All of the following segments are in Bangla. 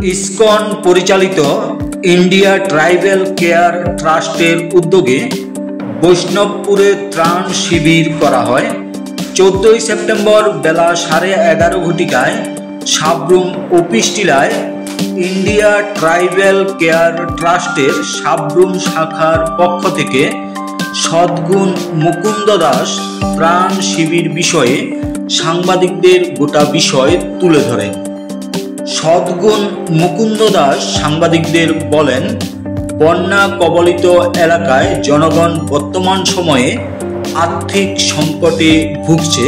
ইসকন পরিচালিত ইন্ডিয়া ট্রাইবাল কেয়ার ট্রাস্টের উদ্যোগে বৈষ্ণবপুরে ত্রাণ শিবির করা হয়। 14 সেপ্টেম্বর বেলা 11:30 ঘটিকায় সাবরুম অফিস টিলায় ইন্ডিয়া ট্রাইবাল কেয়ার ট্রাস্টের সাবরুম শাখার পক্ষ থেকে সদ্গুণ মুকুন্দ দাস ত্রাণ শিবির বিষয়ে সাংবাদিকদের গোটা বিষয় তুলে ধরেন। সদ্গুণ মুকুন্দ দাস সাংবাদিকদের বলেন, বন্যা কবলিত এলাকায় জনগণ বর্তমান সময়ে আর্থিক সংকটে ভুগছে,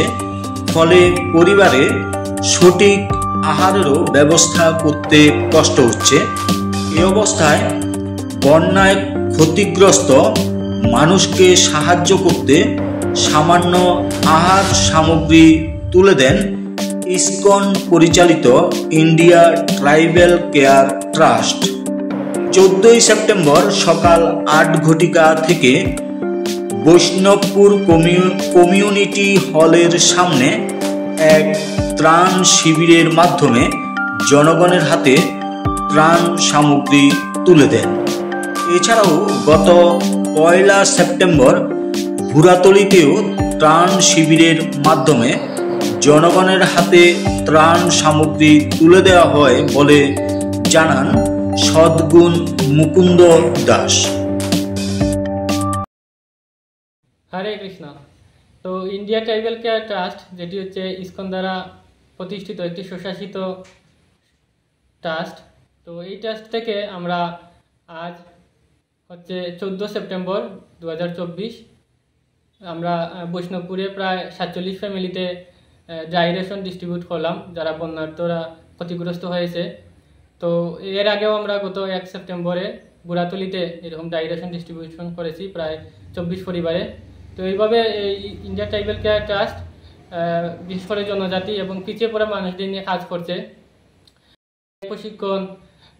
ফলে পরিবারে সঠিক আহারেরও ব্যবস্থা করতে কষ্ট হচ্ছে। এই অবস্থায় বন্যায় ক্ষতিগ্রস্ত মানুষকে সাহায্য করতে সামান্য আহার সামগ্রী তুলে দেন ইসকন পরিচালিত India tribal care trust. 14 September সকাল 8 ঘটিকা থেকে বৈষ্ণবপুর কমিউনিটি হলের সামনে এক ত্রাণ শিবিরের মাধ্যমে জনগণের হাতে ত্রাণ সামগ্রী তুলে দেন। এছাড়াও গত 1 সেপ্টেম্বর ভুরাতলিতেও ত্রাণ শিবিরের মাধ্যমে জনগণের হাতে ত্রাণ সামগ্রী তুলে দেওয়া হয় বলে জানান সদ্গুণ মুকুন্দ দাস। হরে কৃষ্ণ। তো ইন্ডিয়া ট্রাইবাল কেয়ার ট্রাস্ট, যেটি হচ্ছে ইসকন দ্বারা প্রতিষ্ঠিত একটি স্বশাসিত ট্রাস্ট, তো এই ট্রাস্ট থেকে আমরা আজ হচ্ছে 14 সেপ্টেম্বর 2024 আমরা বৈষ্ণবপুরে প্রায় 47 ফ্যামিলিতে ড্রাই রেশন ডিস্ট্রিবিউট করলাম, যারা বন্যার্থরা ক্ষতিগ্রস্ত হয়েছে। তো এর আগেও আমরা গত 1 সেপ্টেম্বরে বুড়াতলিতে এরকম ড্রাই রেশন ডিস্ট্রিবিউশন করেছি প্রায় 24 পরিবারে। তো এইভাবে এই ইন্ডিয়া ট্রাইবাল কেয়ার ট্রাস্ট বিশেষ করে জনজাতি এবং পিছিয়ে পড়া মানুষদের নিয়ে কাজ করছে। প্রশিক্ষণ,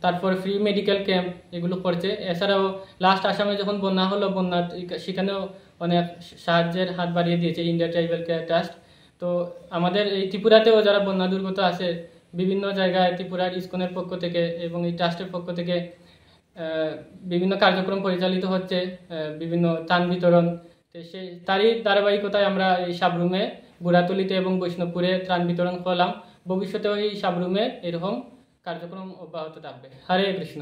তারপর ফ্রি মেডিকেল ক্যাম্প এগুলো করছে। এছাড়াও লাস্ট আসামে যখন বন্যা হলো, বন্যা সেখানেও অনেক সাহায্যের হাত বাড়িয়ে দিয়েছে ইন্ডিয়া ট্রাইবাল কেয়ার ট্রাস্ট। তো আমাদের এই ত্রিপুরাতেও যারা বন্যা দুর্গত আছে, বিভিন্ন জায়গায় ত্রিপুরার ইসকনের পক্ষ থেকে এবং এই ট্রাস্টের পক্ষ থেকে বিভিন্ন কার্যক্রম পরিচালিত হচ্ছে, বিভিন্ন ত্রাণ বিতরণ। তো তারই ধারাবাহিকতায় আমরা এই সাবরুমে, বুড়াতলিতে এবং বৈষ্ণবপুরে ত্রাণ বিতরণ করলাম। ভবিষ্যতেও এই সাবরুমে এরকম কার্যক্রম অব্যাহত থাকবে। হরে কৃষ্ণ।